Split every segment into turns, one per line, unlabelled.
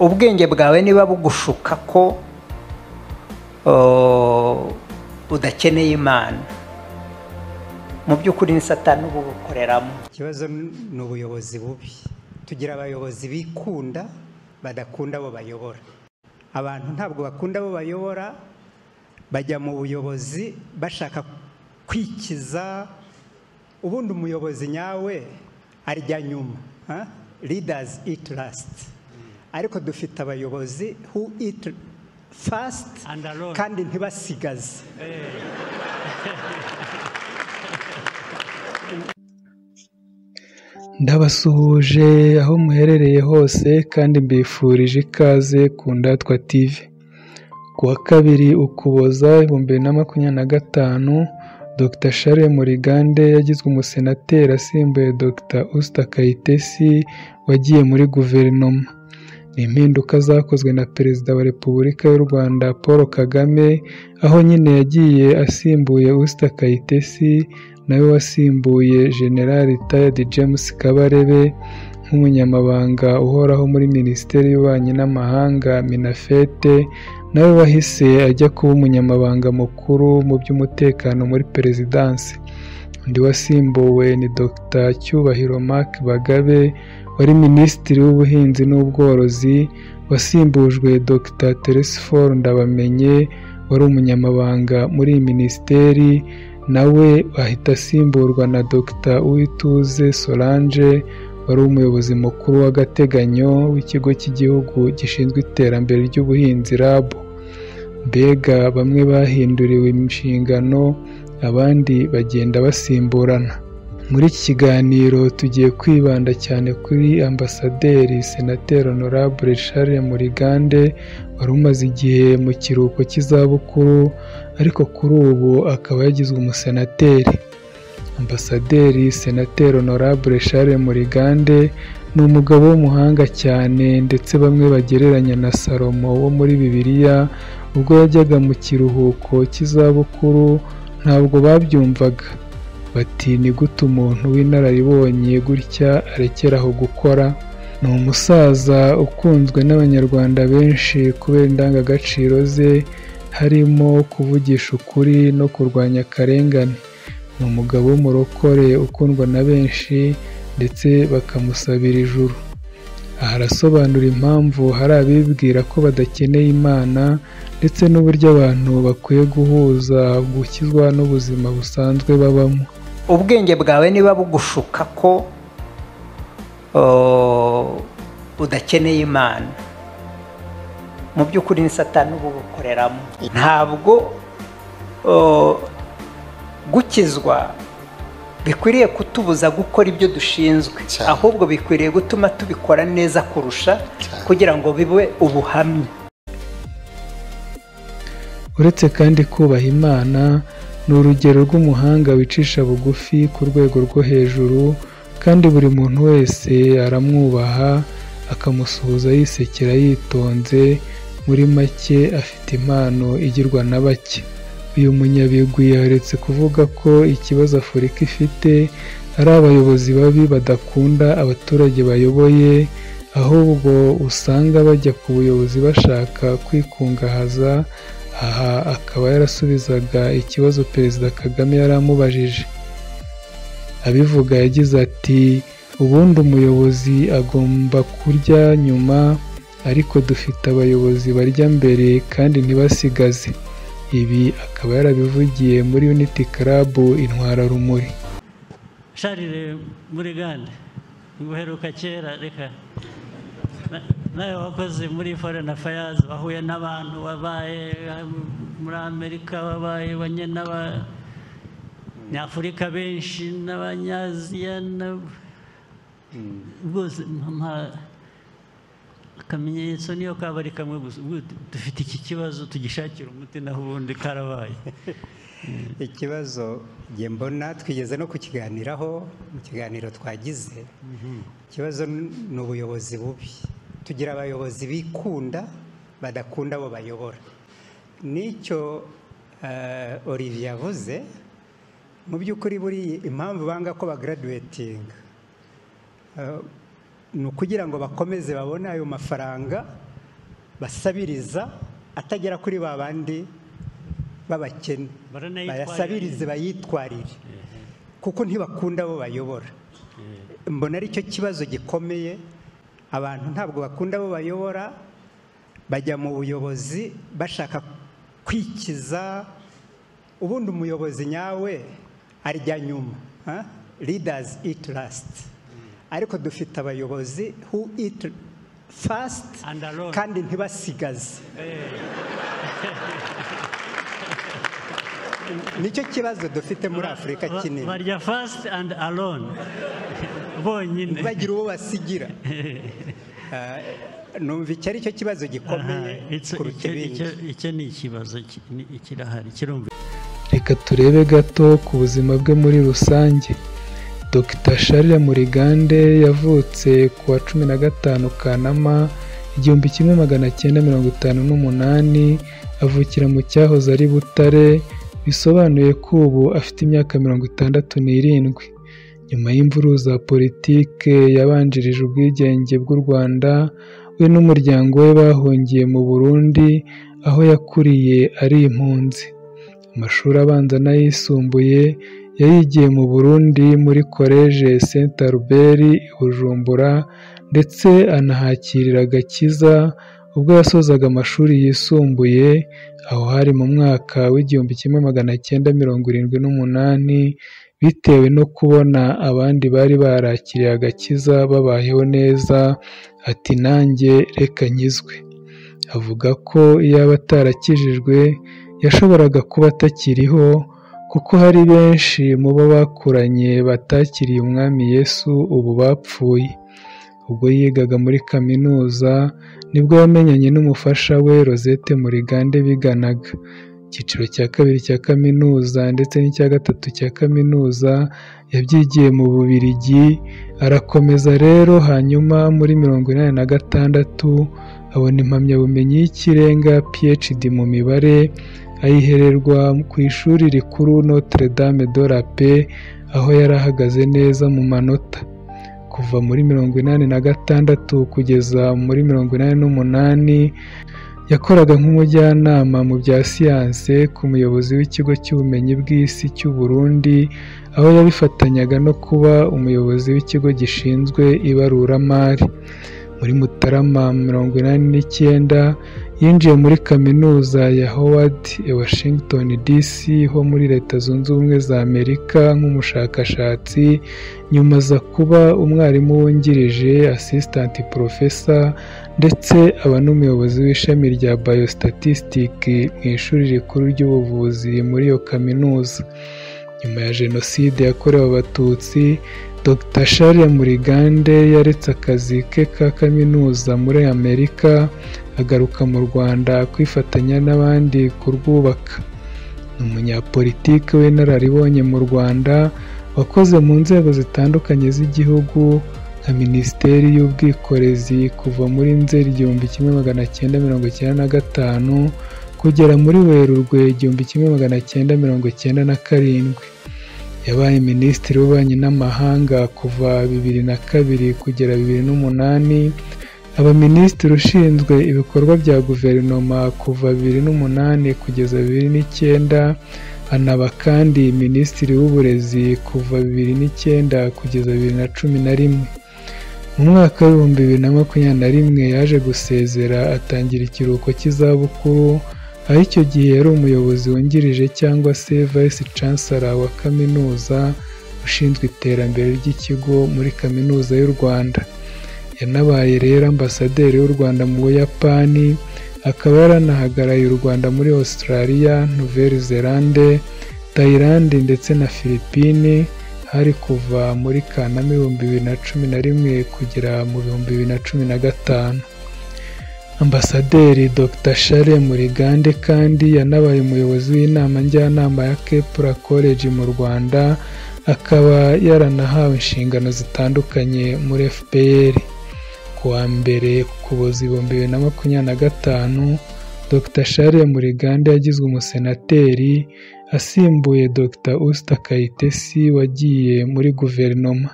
ubwenge bwawe niba bugushuka ko udakeneye Imana, mu by'ukuri ni Satani ubugukoreramo.
Ikibazo ni ubuyobozi bubi. Tugira abayobozi bikunda badakunda abo bayobora. Abantu ntabwo bakunda abo bayobora, bajya mu buyobozi bashaka kwikiza. Ubundi umuyobozi nyawe arya nyuma. Leaders eat last. Ariko dufite abayobozi who eat fast kandi ntibasigaze.
Ndabasuhuje aho muherereye hose kandi mbifurije ikaze ku Ndatwa TV. Ku wa 2 Ukuboza 2025, Dr Charles Murigande yagizwe umusenateri asimbuye Dr Usta Kayitesi wagiye muri guverinoma. Ni impinduka zakozwe na Perezida wa Repubulika y'u Rwanda Paul Kagame, aho nyine yagiye asimbuye Usta Kayitesi nawe wasimbuye General Retired James Kabarebe nk'umunyamabanga uhoraho muri Minisiteri y'Ububanyi n'Amahanga Minafete, nawe wahise ajya kuba umunyamabanga mukuru mu by'umutekano muri Perezidansi. Undi wasimbuwe ni Dr Cyubahiro Mark Bagabe wari Minisitiri w'Ubuhinzi n'Ubworozi, wasimbujwe Dr Teresphore Ndabamenye wari umunyamabanga muri iyi minisiteri, nawe ahita asimburwa na Dr Uwituze Solange wari umuyobozi mukuru w'agateganyo w'ikigo cy'igihugu gishinzwe iterambere ry'ubuhinzi RAB. Mbega bamwe bahinduriwe inshingano, abandi bagenda basimburana. Muri iki kiganiro tugiye kwibanda cyane kuri Ambasaderi Senateri Honorable Charles Murigande wari umaze igihe mu kiruhuko cy'izabukuru, ariko kuri ubu akaba yagizwe umusenateri. Ambasaderi Senateri Honorable Charles Murigande ni umugabo w'umuhanga cyane, ndetse bamwe bagereranya na Salomo wo muri Bibiliya. Ubwo yajyaga mu kiruhuko cy'izabukuru ntabwo babyumvaga, bati ni gute umuntu w'inararibonye gutya arekeraho gukora. Ni umusaza ukunzwe n'abanyarwanda benshi kubera indangagaciro ze, harimo kuvugisha ukuri no kurwanya akarengane. Ni umugabo w'umurokore ukundwa na benshi ndetse bakamusabira ijuru. Aha arasobanura impamvu hari abibwira ko badakeneye Imana, ndetse n'uburyo abantu bakwiye guhuza gukizwa n'ubuzima busanzwe babamo.
Ubwenge bwawe niba bugushuka ko udakeneye Imana, mu by'ukuri ni Satani ubugukoreramo. Ntabwo gukizwa bikwiriye kutubuza gukora ibyo dushinzwe, ahubwo bikwiriye gutuma tubikora neza kurusha, kugira ngo bibe ubuhamya.
Uretse kandi kubaha Imana, ni urugero rw'umuhanga wicisha bugufi ku rwego rwo hejuru, kandi buri muntu wese aramwubaha akamusuhuza yisekera yitonze. Muri make afite impano igirwa na bake. Uyu munyabigwi yaretse kuvuga ko ikibazo Afurika ifite ari abayobozi babi badakunda abaturage bayoboye, ahubwo usanga bajya ku buyobozi bashaka kwikungahaza. Aha akaba yarasubizaga ikibazo Perezida Kagame yari amubajije. Abivuga yagize ati, ubundi umuyobozi agomba kurya nyuma, ariko dufite abayobozi barya mbere kandi ntibasigaze. Ibi akaba yarabivugiye muri Unity Club Intwararumuri.
Charles Murigande nguheruka kera, reka nawe wakoze muri Foreign Affairs, wahuye n'abantu, wabaye muri Amerika, wabaye banye n'Abanyafurika benshi n'Abanyaziya, bose akamenyetso niyo kaba ari kamwe gusa. Dufite iki kibazo tugishakira umuti, naho ubundi karabaye.
Ikibazo nge mbona twigeze no kukiganiraho mu kiganiro twagize. Ikibazo ni ubuyobozi bubi. Tugira abayobozi bikunda badakunda abo bayobora. Nicyo Olivier yavuze. Mu by'ukuri buri impamvu banga ko bagraduating ni ukugira ngo bakomeze babone ayo mafaranga basabiriza atagera kuri ba bandi b'abakene, bayasabirize bayitwarire kuko ntibakunda abo bayobora. Mbona ari cyo kibazo gikomeye, abantu ntabwo bakunda abo bayobora, bajya mu buyobozi bashaka kwikiza. Ubundi umuyobozi nyawe arya nyuma, leaders eat last, ariko dufite abayobozi who eat fast kandi ntibasigaze. Nicyo kibazo dufite muri Afurika kinini,
barya fast and alone bonyine,
bagira uwo basigira. Numva icyo ari cyo kibazo gikomeye kuruta ibindi.
Icyo ni ikibazo kirahari, kirumva.
Reka turebe gato ku buzima bwe muri rusange. Dr Charles Murigande yavutse ku wa 15 Kanama 1958, avukira mu cyahoze ari Butare, bisobanuye ko ubu afite imyaka 67. Nyuma y'imvururu za politike yabanjirije ubwigenge bw'u Rwanda, we n'umuryango we bahungiye mu Burundi, aho yakuriye ari impunzi. Amashuri abanza n'ayisumbuye yayigiye mu Burundi muri Collège Saint Albert i Bujumbura, ndetse anahakirira agakiza ubwo yasozaga amashuri yisumbuye, aho hari mu mwaka w'1978, bitewe no kubona abandi bari barakiriye agakiza babayeho neza, ati nanjye reka nkizwe. Avuga ko iyaba atarakijijwe yashoboraga kuba atakiriho, kuko hari benshi mu bo bakuranye batakiriye umwami Yesu ubu bapfuye. Ubwo yigaga muri kaminuza nibwo yamenyanye n'umufasha we Rosette Murigande biganaga. Icyiciro cya kabiri cya kaminuza ndetse n'icya gatatu cya kaminuza yabyigiye mu Bubiligi, arakomeza rero. Hanyuma muri 1986 abona impamyabumenyi y'ikirenga PhD mu mibare, ayihererwa ku ishuri rikuru Notre Dame de la Paix, aho yari ahagaze neza mu manota. Kuva muri 1986 kugeza muri 1988 yakoraga nk'umujyanama mu bya siyanse ku muyobozi w'ikigo cy'ubumenyi bw'isi cy'u Burundi, aho yabifatanyaga no kuba umuyobozi w'ikigo gishinzwe ibaruramari. Muri Mutarama 1989 yinjiye muri kaminuza ya Howard i Washington DC ho muri Leta Zunze Ubumwe za Amerika nk'umushakashatsi, nyuma aza kuba umwarimu wungirije assistant professor, ndetse aba n'umuyobozi w'ishami rya Biostatistics mu ishuri rikuru ry'ubuvuzi muri iyo kaminuza. Nyuma ya Jenoside yakorewe Abatutsi, Dr Charles Murigande yaretse akazi ke ka kaminuza muri Amerika, agaruka mu Rwanda kwifatanya n'abandi kurwubaka. Ni umunyapolitike w'inararibonye mu Rwanda, wakoze mu nzego zitandukanye z'igihugu nka Minisiteri y'Ubwikorezi kuva muri Nzeri 1995 kugera muri Werurwe 1997. Yabaye Minisitiri w'Ububanyi n'Amahanga kuva 2002 kugera 2008, aba Minisitiri ushinzwe ibikorwa bya guverinoma kuva 2008 kugeza 2009, anaba kandi Minisitiri w'Uburezi kuva 2009 kugeza 2011. Mu mwaka w'2021 yaje gusezera, atangira ikiruhuko cy'izabukuru, aho icyo gihe yari umuyobozi wungirije cyangwa se Vice Chancellor wa kaminuza ushinzwe iterambere ry'ikigo muri Kaminuza y'u Rwanda. Yanabaye rero ambasaderi w'u Rwanda mu Buyapani, akaba yaranahagarariye u Rwanda muri Australia, Nouvelle-Zélande, Thailand ndetse na Philippines, hari kuva muri Kanama 2011 kugera mu 2015. Ambasaderi Dr Charles Murigande kandi yanabaye umuyobozi w'inama njyanama ya Kepler College mu Rwanda, akaba yaranahawe inshingano zitandukanye muri FPR. Ku wa mbere Ukuboza 2025, Dr Charles Murigande yagizwe umusenateri, asimbuye Dr Usta Kayitesi wagiye muri guverinoma.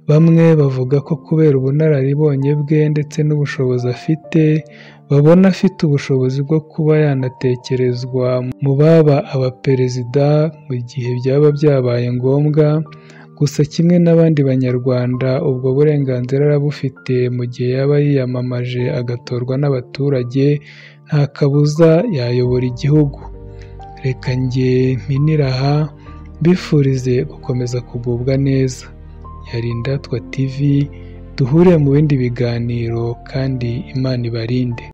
Bamwe bavuga ko kubera ubunararibonye bwe ndetse n'ubushobozi afite, babona afite ubushobozi bwo kuba yanatekerezwa mu baba abaperezida mu gihe byaba byabaye ngombwa. Gusa kimwe n'abandi banyarwanda, ubwo burenganzira arabufite mu gihe yaba yiyamamaje agatorwa n'abaturage, nta kabuza yayobora igihugu. Reka njye mpinira aha, mbifurize gukomeza kugubwa neza. Yari Indatwa TV, duhure mu bindi biganiro kandi Imana ibarinde.